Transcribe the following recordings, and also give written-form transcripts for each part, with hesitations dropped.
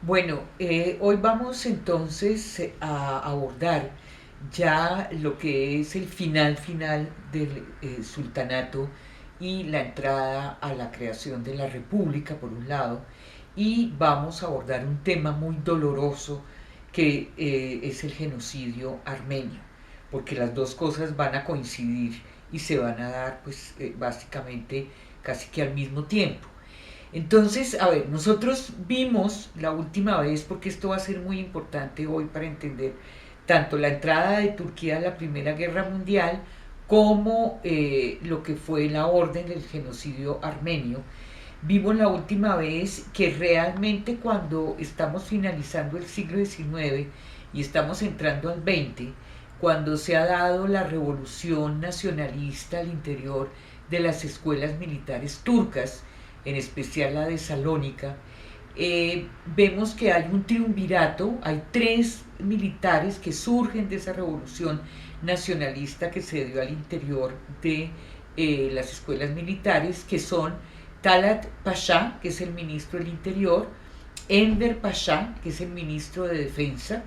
Bueno, hoy vamos entonces a abordar ya lo que es el final del sultanato y la entrada a la creación de la república, por un lado, y vamos a abordar un tema muy doloroso que es el genocidio armenio, porque las dos cosas van a coincidir y se van a dar pues básicamente casi que al mismo tiempo. Entonces, a ver, nosotros vimos la última vez, porque esto va a ser muy importante hoy para entender tanto la entrada de Turquía a la Primera Guerra Mundial como lo que fue la orden del genocidio armenio. Vimos la última vez que realmente cuando estamos finalizando el siglo XIX y estamos entrando al XX, cuando se ha dado la revolución nacionalista al interior de las escuelas militares turcas, en especial la de Salónica, vemos que hay un triunvirato, hay tres militares que surgen de esa revolución nacionalista que se dio al interior de las escuelas militares, que son Talat Pasha, que es el ministro del Interior, Enver Pasha, que es el ministro de Defensa,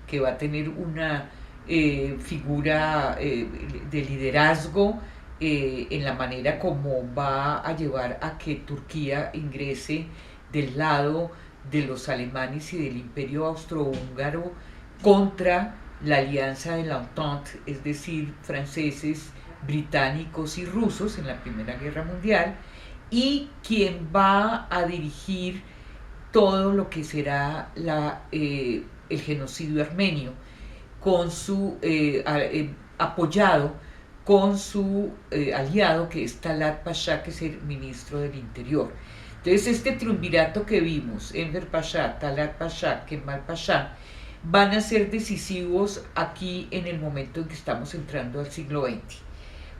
que va a tener una figura de liderazgo en la manera como va a llevar a que Turquía ingrese del lado de los alemanes y del imperio austrohúngaro contra la alianza de la Entente, es decir, franceses, británicos y rusos en la Primera Guerra Mundial, y quien va a dirigir todo lo que será el genocidio armenio, con su apoyado con su aliado que es Talat Pasha, que es el ministro del Interior. Entonces este triunvirato que vimos, Enver Pasha, Talat Pasha, Kemal Pasha, van a ser decisivos aquí en el momento en que estamos entrando al siglo XX.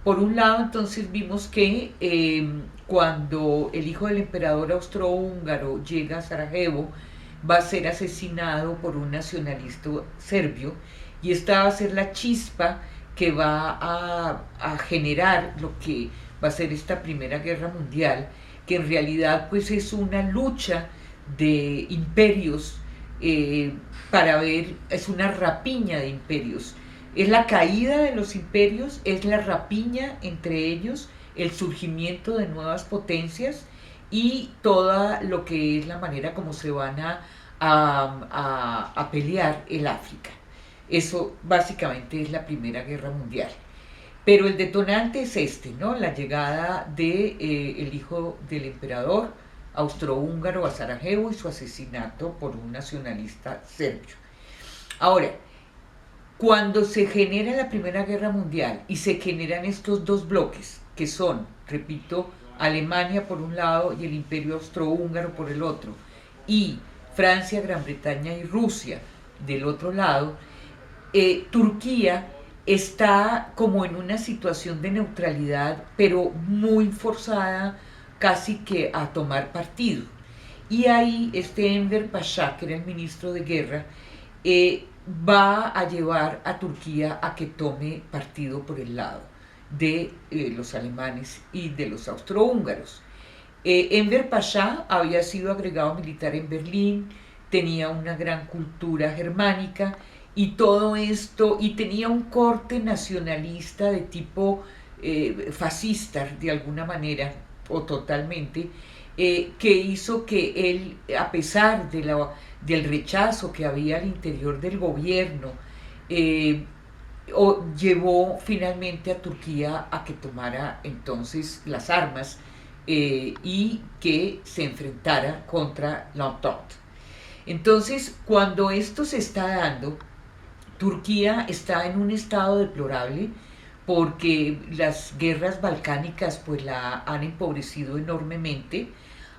Por un lado, entonces vimos que cuando el hijo del emperador austrohúngaro llega a Sarajevo, va a ser asesinado por un nacionalista serbio, y esta va a ser la chispa que va a generar lo que va a ser esta Primera Guerra Mundial, que en realidad pues es una lucha de imperios para ver, es una rapiña de imperios. Es la caída de los imperios, es la rapiña entre ellos, el surgimiento de nuevas potencias y toda lo que es la manera como se van a pelear el África. Eso básicamente es la Primera Guerra Mundial. Pero el detonante es este, ¿no? La llegada de el hijo del emperador austrohúngaro a Sarajevo y su asesinato por un nacionalista serbio. Ahora, cuando se genera la Primera Guerra Mundial y se generan estos dos bloques, que son, repito, Alemania por un lado y el Imperio Austrohúngaro por el otro, y Francia, Gran Bretaña y Rusia del otro lado, Turquía está como en una situación de neutralidad, pero muy forzada casi que a tomar partido. Y ahí este Enver Pasha, que era el ministro de guerra, va a llevar a Turquía a que tome partido por el lado de los alemanes y de los austrohúngaros. Enver Pasha había sido agregado militar en Berlín, tenía una gran cultura germánica y todo esto, y tenía un corte nacionalista de tipo fascista de alguna manera o totalmente, que hizo que él, a pesar del rechazo que había al interior del gobierno, eh, llevó finalmente a Turquía a que tomara entonces las armas y que se enfrentara contra la Entente. Entonces, cuando esto se está dando, Turquía está en un estado deplorable porque las guerras balcánicas pues la han empobrecido enormemente.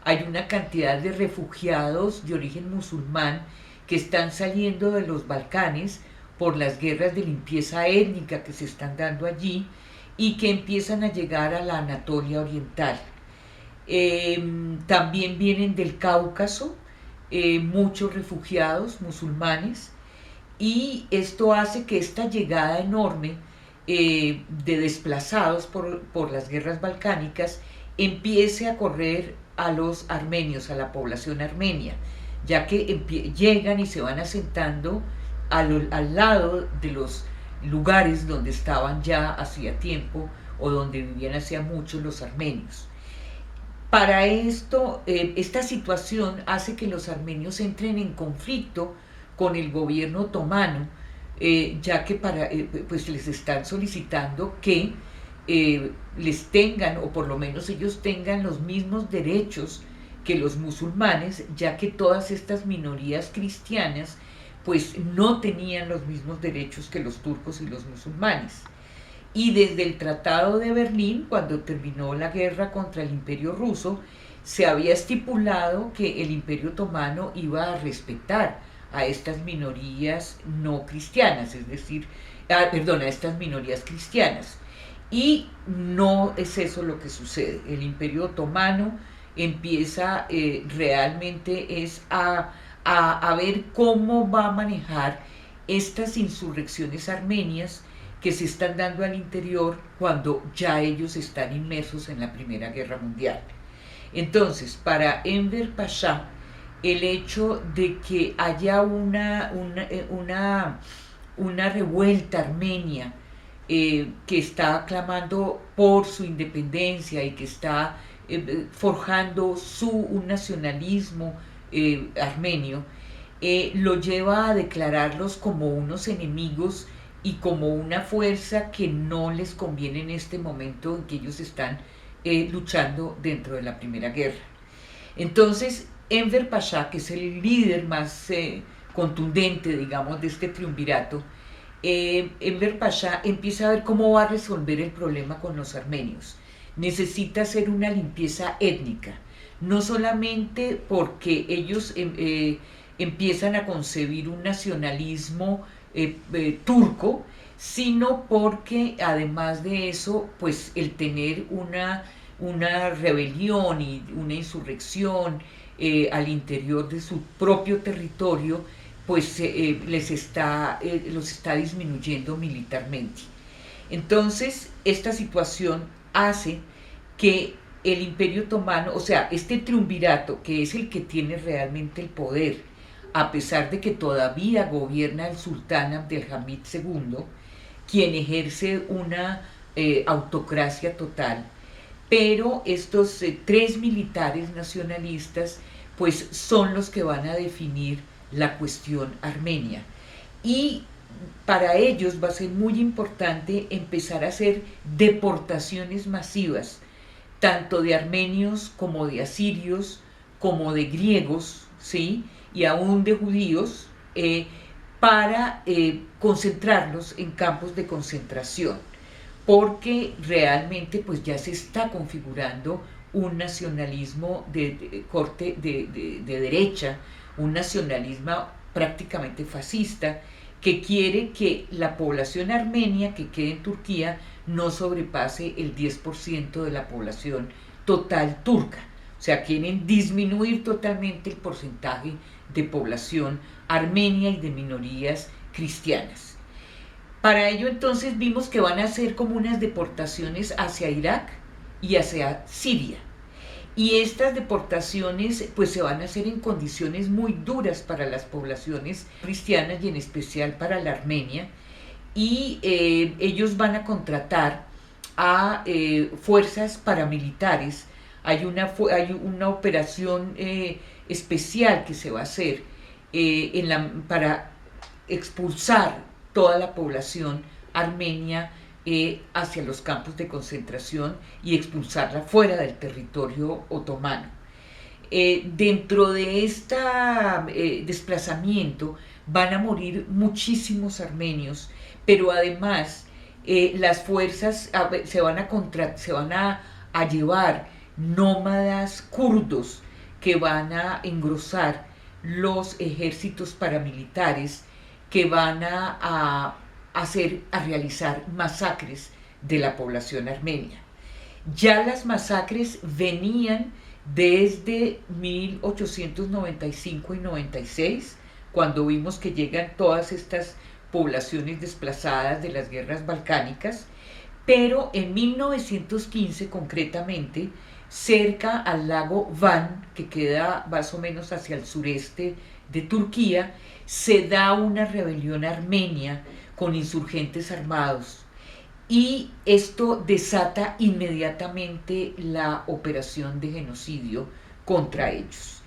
Hay una cantidad de refugiados de origen musulmán que están saliendo de los Balcanes por las guerras de limpieza étnica que se están dando allí y que empiezan a llegar a la Anatolia Oriental. También vienen del Cáucaso muchos refugiados musulmanes, y esto hace que esta llegada enorme de desplazados por las guerras balcánicas empiece a correr a los armenios, a la población armenia. ya que llegan y se van asentando al lado de los lugares donde estaban ya hacía tiempo o donde vivían hacía mucho los armenios. Para esto, esta situación hace que los armenios entren en conflicto con el gobierno otomano, ya que pues les están solicitando que les tengan, o por lo menos ellos tengan los mismos derechos que los musulmanes, ya que todas estas minorías cristianas pues no tenían los mismos derechos que los turcos y los musulmanes. Y desde el Tratado de Berlín, cuando terminó la guerra contra el Imperio Ruso, se había estipulado que el Imperio Otomano iba a respetar a estas minorías no cristianas, es decir, a estas minorías cristianas. Y no es eso lo que sucede. El Imperio Otomano empieza realmente a ver cómo va a manejar estas insurrecciones armenias que se están dando al interior cuando ya ellos están inmersos en la Primera Guerra Mundial. Entonces, para Enver Pasha, el hecho de que haya una revuelta armenia que está clamando por su independencia y que está forjando un nacionalismo armenio, lo lleva a declararlos como unos enemigos y como una fuerza que no les conviene en este momento en que ellos están luchando dentro de la Primera Guerra. Entonces, Enver Pasha, que es el líder más contundente, digamos, de este triunvirato, Enver Pasha empieza a ver cómo va a resolver el problema con los armenios. Necesita hacer una limpieza étnica, no solamente porque ellos empiezan a concebir un nacionalismo turco, sino porque además de eso, pues el tener una rebelión y una insurrección al interior de su propio territorio, pues los está disminuyendo militarmente. Entonces, esta situación hace que el Imperio Otomano, o sea, este triunvirato, que es el que tiene realmente el poder, a pesar de que todavía gobierna el sultán Abdelhamid II, quien ejerce una autocracia total, pero estos tres militares nacionalistas pues son los que van a definir la cuestión armenia. Y para ellos va a ser muy importante empezar a hacer deportaciones masivas, tanto de armenios como de asirios, como de griegos, ¿sí? Y aún de judíos, para concentrarlos en campos de concentración, porque realmente pues ya se está configurando un nacionalismo de corte de derecha, un nacionalismo prácticamente fascista, que quiere que la población armenia que quede en Turquía no sobrepase el 10% de la población total turca. O sea, quieren disminuir totalmente el porcentaje de población armenia y de minorías cristianas. Para ello entonces vimos que van a hacer como unas deportaciones hacia Irak y hacia Siria. Y estas deportaciones pues se van a hacer en condiciones muy duras para las poblaciones cristianas y en especial para la Armenia. Y ellos van a contratar a fuerzas paramilitares. Hay una operación especial que se va a hacer para expulsar toda la población armenia hacia los campos de concentración y expulsarla fuera del territorio otomano. Dentro de este desplazamiento van a morir muchísimos armenios, pero además las fuerzas se van a llevar nómadas kurdos que van a engrosar los ejércitos paramilitares que van a realizar masacres de la población armenia. Ya las masacres venían desde 1895 y 96, cuando vimos que llegan todas estas poblaciones desplazadas de las guerras balcánicas, pero en 1915 concretamente cerca al lago Van, que queda más o menos hacia el sureste de Turquía, se da una rebelión armenia con insurgentes armados y esto desata inmediatamente la operación de genocidio contra ellos.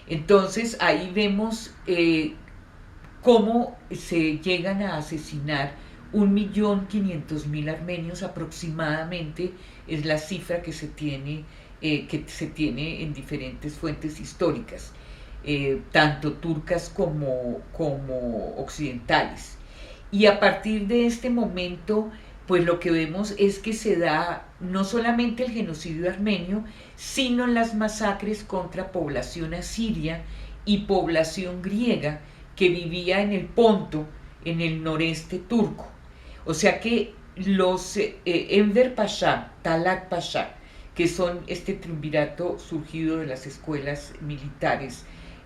Entonces ahí vemos cómo se llegan a asesinar 1.500.000 armenios aproximadamente, es la cifra que se tiene en diferentes fuentes históricas, tanto turcas como occidentales. Y a partir de este momento, pues lo que vemos es que se da no solamente el genocidio armenio, sino las masacres contra población asiria y población griega que vivía en el Ponto, en el noreste turco. O sea que los Enver Pasha, Talat Pasha, que son este triunvirato surgido de las escuelas militares,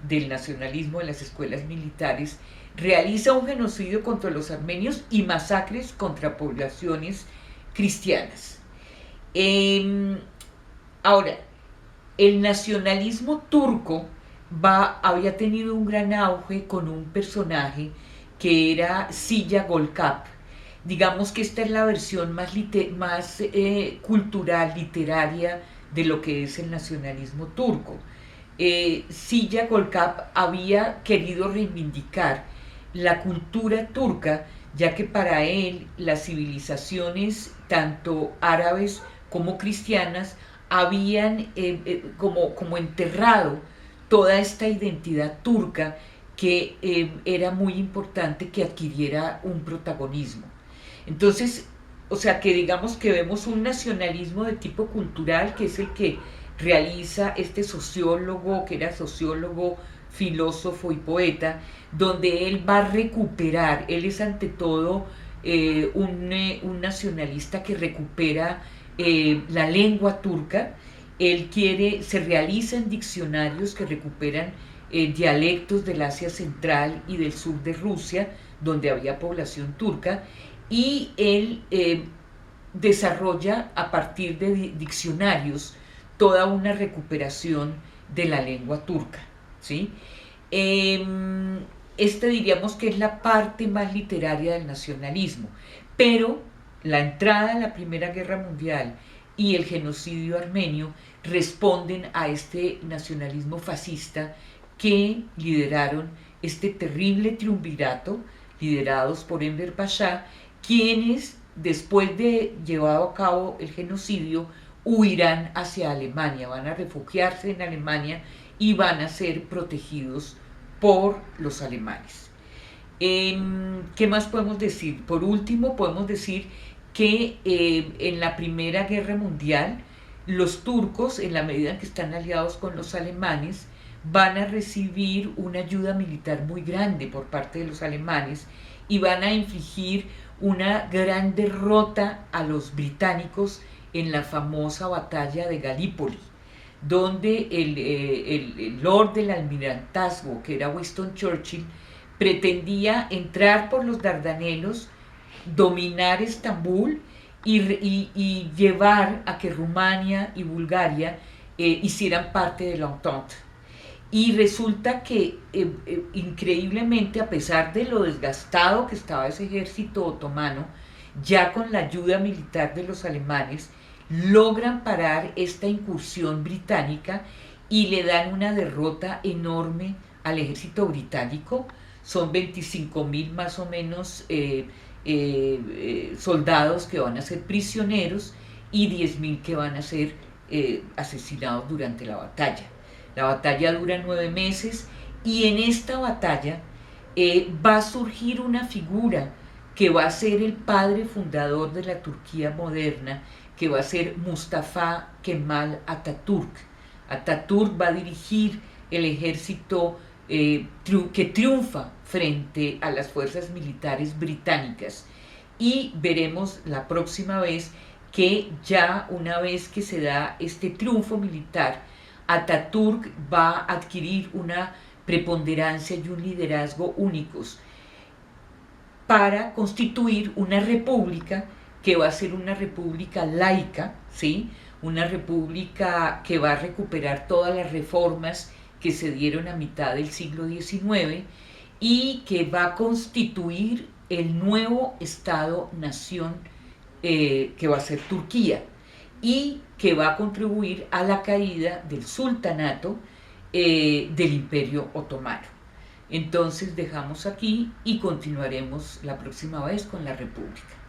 del nacionalismo de las escuelas militares, realiza un genocidio contra los armenios y masacres contra poblaciones cristianas. Ahora, el nacionalismo turco había tenido un gran auge con un personaje que era Silla Golkap. Digamos que esta es la versión más cultural, literaria de lo que es el nacionalismo turco. Silla Golkap había querido reivindicar la cultura turca, ya que para él las civilizaciones, tanto árabes como cristianas, habían como enterrado toda esta identidad turca que era muy importante que adquiriera un protagonismo. Entonces, o sea que digamos que vemos un nacionalismo de tipo cultural, que es el que realiza este sociólogo, que era sociólogo, filósofo y poeta, donde él va a recuperar, él es ante todo un nacionalista que recupera la lengua turca. Él se realizan diccionarios que recuperan dialectos del Asia Central y del sur de Rusia, donde había población turca, y él desarrolla a partir de diccionarios toda una recuperación de la lengua turca, ¿sí? Este diríamos que es la parte más literaria del nacionalismo, pero la entrada a la Primera Guerra Mundial y el genocidio armenio responden a este nacionalismo fascista que lideraron este terrible triunvirato, liderados por Enver Pasha, quienes, después de llevado a cabo el genocidio, huirán hacia Alemania, van a refugiarse en Alemania y van a ser protegidos por los alemanes. ¿Qué más podemos decir? Por último, podemos decir que en la Primera Guerra Mundial, los turcos, en la medida en que están aliados con los alemanes, van a recibir una ayuda militar muy grande por parte de los alemanes y van a infligir una gran derrota a los británicos en la famosa batalla de Galípoli, donde el Lord del Almirantazgo, que era Winston Churchill, pretendía entrar por los Dardanelos, dominar Estambul y llevar a que Rumania y Bulgaria hicieran parte de la Entente. Y resulta que increíblemente, a pesar de lo desgastado que estaba ese ejército otomano, ya con la ayuda militar de los alemanes, logran parar esta incursión británica y le dan una derrota enorme al ejército británico. Son 25.000 más o menos soldados que van a ser prisioneros y 10.000 que van a ser asesinados durante la batalla. La batalla dura 9 meses y en esta batalla va a surgir una figura que va a ser el padre fundador de la Turquía moderna, que va a ser Mustafa Kemal Atatürk. Atatürk va a dirigir el ejército que triunfa frente a las fuerzas militares británicas, y veremos la próxima vez que ya una vez que se da este triunfo militar, Atatürk va a adquirir una preponderancia y un liderazgo únicos para constituir una república que va a ser una república laica, ¿sí? una república que va a recuperar todas las reformas que se dieron a mitad del siglo XIX y que va a constituir el nuevo Estado-nación que va a ser Turquía y que va a contribuir a la caída del sultanato del Imperio Otomano. Entonces dejamos aquí y continuaremos la próxima vez con la República.